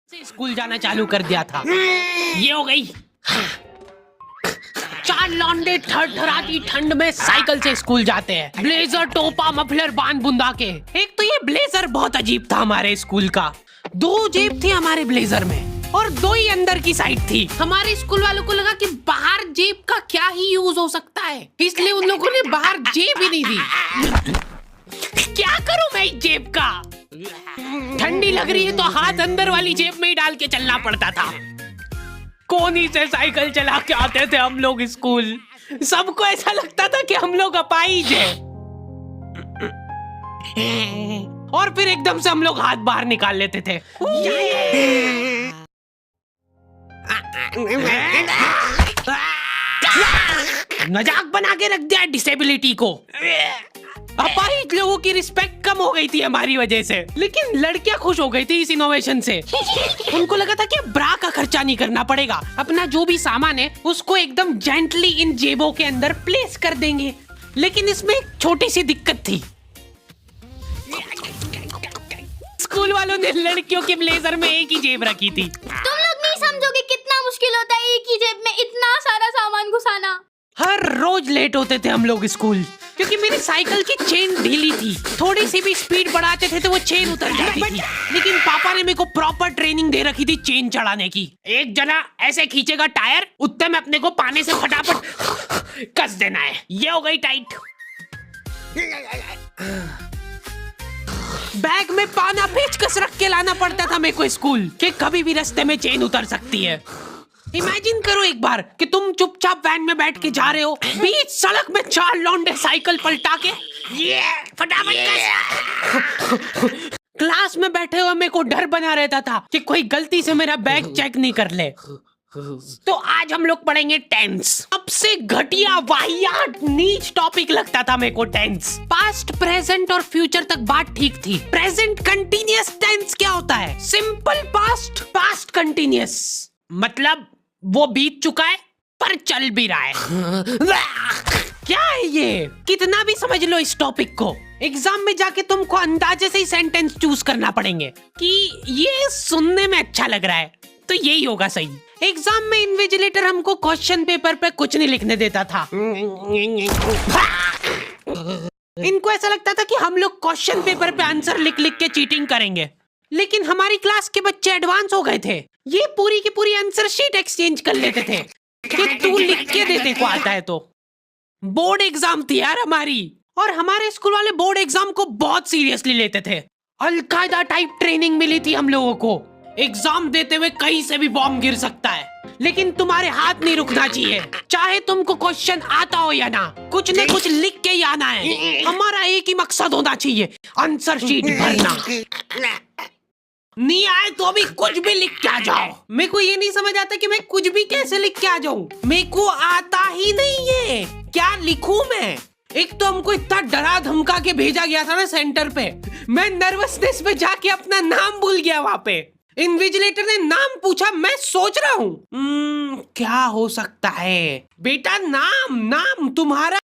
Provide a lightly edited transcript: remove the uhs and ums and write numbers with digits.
से स्कूल जाना चालू कर दिया था। ये हो गई। चार लौंडे थरथराती ठंड में साइकिल से स्कूल जाते हैं, ब्लेजर, टोपा, मफलर बांध बुंदा के। एक तो ये ब्लेजर बहुत अजीब था हमारे स्कूल का। 2 जेब थी हमारे ब्लेजर में और 2 ही अंदर की साइड थी। हमारे स्कूल वालों को लगा कि बाहर जेब का क्या ही यूज हो सकता है, इसलिए उन लोगों ने बाहर जेब ही नहीं दी। क्या करूं मैं इस जेब का? ठंडी लग रही है तो हाथ अंदर वाली जेब में ही डाल के चलना पड़ता था। कोनी से साइकिल चला के आते थे हम लोग स्कूल। सबको ऐसा लगता था कि हम लोग अपाहिज हैं। और फिर एकदम से हम लोग हाथ बाहर निकाल लेते थे। मजाक बना के रख दिया डिसेबिलिटी को। अपाहिज लोगों की रिस्पेक्ट कम हो गई थी हमारी वजह से, लेकिन लड़कियां खुश हो गई थी इस इनोवेशन से। उनको लगा था कि ब्रा का खर्चा नहीं करना पड़ेगा, अपना जो भी सामान है उसको एकदम जेंटली इन जेबों के अंदर प्लेस कर देंगे। लेकिन इसमें एक छोटी सी दिक्कत थी। स्कूल वालों ने लड़कियों के ब्लेजर में एक ही जेब रखी थी। तुम लोग नहीं समझोगे कितना मुश्किल होता है एक ही जेब में इतना सारा सामान घुसाना। हर रोज लेट होते थे हम लोग स्कूल, क्योंकि मेरी साइकिल की चेन ढीली थी। थोड़ी सी भी स्पीड बढ़ाते थे तो वो चेन उतर जाती थी। लेकिन पापा ने मेरे को प्रॉपर ट्रेनिंग दे रखी थी चेन चढ़ाने की। एक जना ऐसे खींचेगा टायर, उतने में अपने को पानी से फटाफट कस देना है। ये हो गई टाइट। बैग में पाना पेचकस रख के लाना पड़ता था मेरे को स्कूल, कि कभी भी रास्ते में चेन उतर सकती है। इमेजिन करो एक बार कि तुम चुपचाप वैन में बैठ के जा रहे हो, बीच सड़क में 4 लौंडे साइकिल पलटा के ये फटाफट क्लास में बैठे हुए मेरे को डर बना रहता था कि कोई गलती से मेरा बैग चेक नहीं कर ले। तो आज हम लोग पढ़ेंगे टेंस। सबसे घटिया, वाहियात, नीच टॉपिक लगता था मेरे को टेंस। पास्ट, प्रेजेंट और फ्यूचर तक बात ठीक थी। प्रेजेंट कंटिन्यूअस टेंस क्या होता है? सिंपल पास्ट, पास्ट कंटिन्यूअस, मतलब वो बीत चुका है पर चल भी रहा है। क्या है ये? कितना भी समझ लो इस टॉपिक को, एग्जाम में जाके तुमको अंदाजे से ही सेंटेंस चूज करना पड़ेंगे कि ये सुनने में अच्छा लग रहा है तो यही होगा सही। एग्जाम में इन्विजिलेटर हमको क्वेश्चन पेपर पे कुछ नहीं लिखने देता था। इनको ऐसा लगता था कि हम लोग क्वेश्चन पेपर पे आंसर लिख लिख के चीटिंग करेंगे। लेकिन हमारी क्लास के बच्चे एडवांस हो गए थे। ये पूरी की पूरी आंसर शीट एक्सचेंज कर लेते थे कि तू लिख के देते को आता है तो। बोर्ड एग्जाम थी यार हमारी, और हमारे स्कूल वाले बोर्ड एग्जाम को बहुत सीरियसली लेते थे। अलकायदा टाइप ट्रेनिंग मिली थी हम लोगों को। एग्जाम देते हुए कहीं से भी बॉम्ब गिर सकता है, लेकिन तुम्हारे हाथ नहीं रुकना चाहिए, चाहे तुमको क्वेश्चन आता हो या ना, कुछ न कुछ लिख के ही आना है। हमारा एक ही मकसद होना चाहिए, आंसर शीट भरना। नहीं आए तो भी कुछ भी लिख के आ जाओ। मेरे को ये नहीं समझ आता कि मैं कुछ भी कैसे लिख के आ जाऊं। मेरे को आता ही नहीं है, क्या लिखूं मैं? एक तो हमको इतना डरा धमका के भेजा गया था ना सेंटर पे, मैं नर्वसनेस में जाके अपना नाम भूल गया वहां पे। इन्विजिलेटर ने नाम पूछा, मैं सोच रहा हूँ क्या हो सकता है। बेटा नाम, नाम तुम्हारा